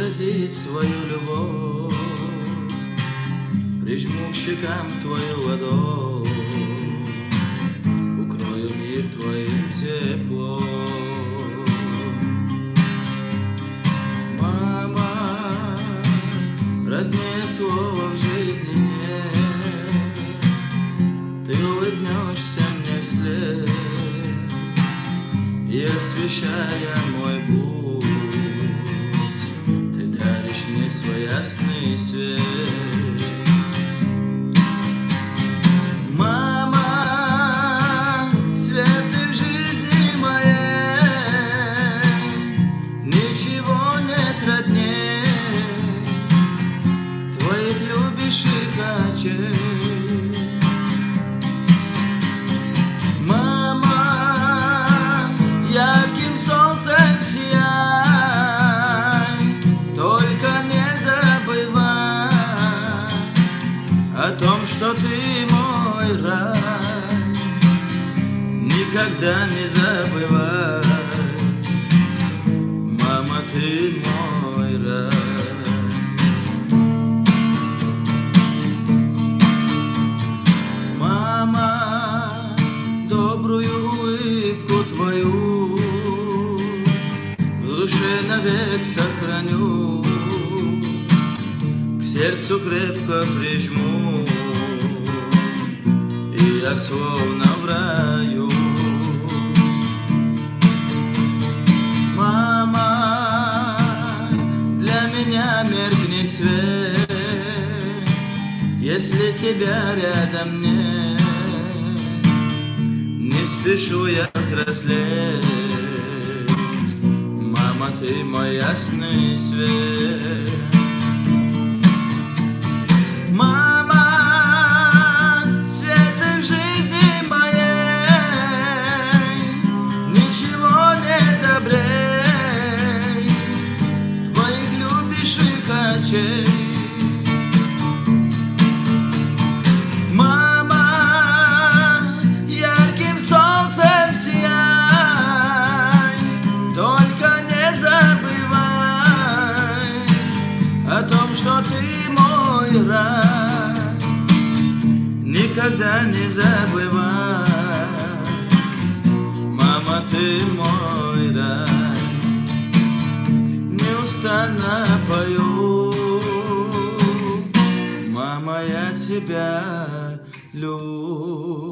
выразить свою любовь, прижму к щекам твою ладонь, укрою мир твоим теплом. Мама, роднее слова в жизни нет, ты улыбнешься мне вслед, и освещая мой путь, ты даришь мне свой ясный свет. Мама, свет ты в жизни моей, ничего нет роднее твоих любящих очей. Ярким солнцем сияй, только не забывай о том, что ты мой рай. Никогда не забывай, мама, ты мой рай. Мама, добрую улыбку твою в душе навек сохраню, к сердцу крепко прижму, и я словно в раю. Мама, для меня меркнет свет, если тебя рядом нет. Не спешу я взрослеть, мама, ты мой ясный свет. Мама, свет ты в жизни моей, ничего не добрей твоих любящих очей. О том, что ты мой рай, никогда не забывай, мама, ты мой рай. Неустанно пою, мама, я тебя люблю.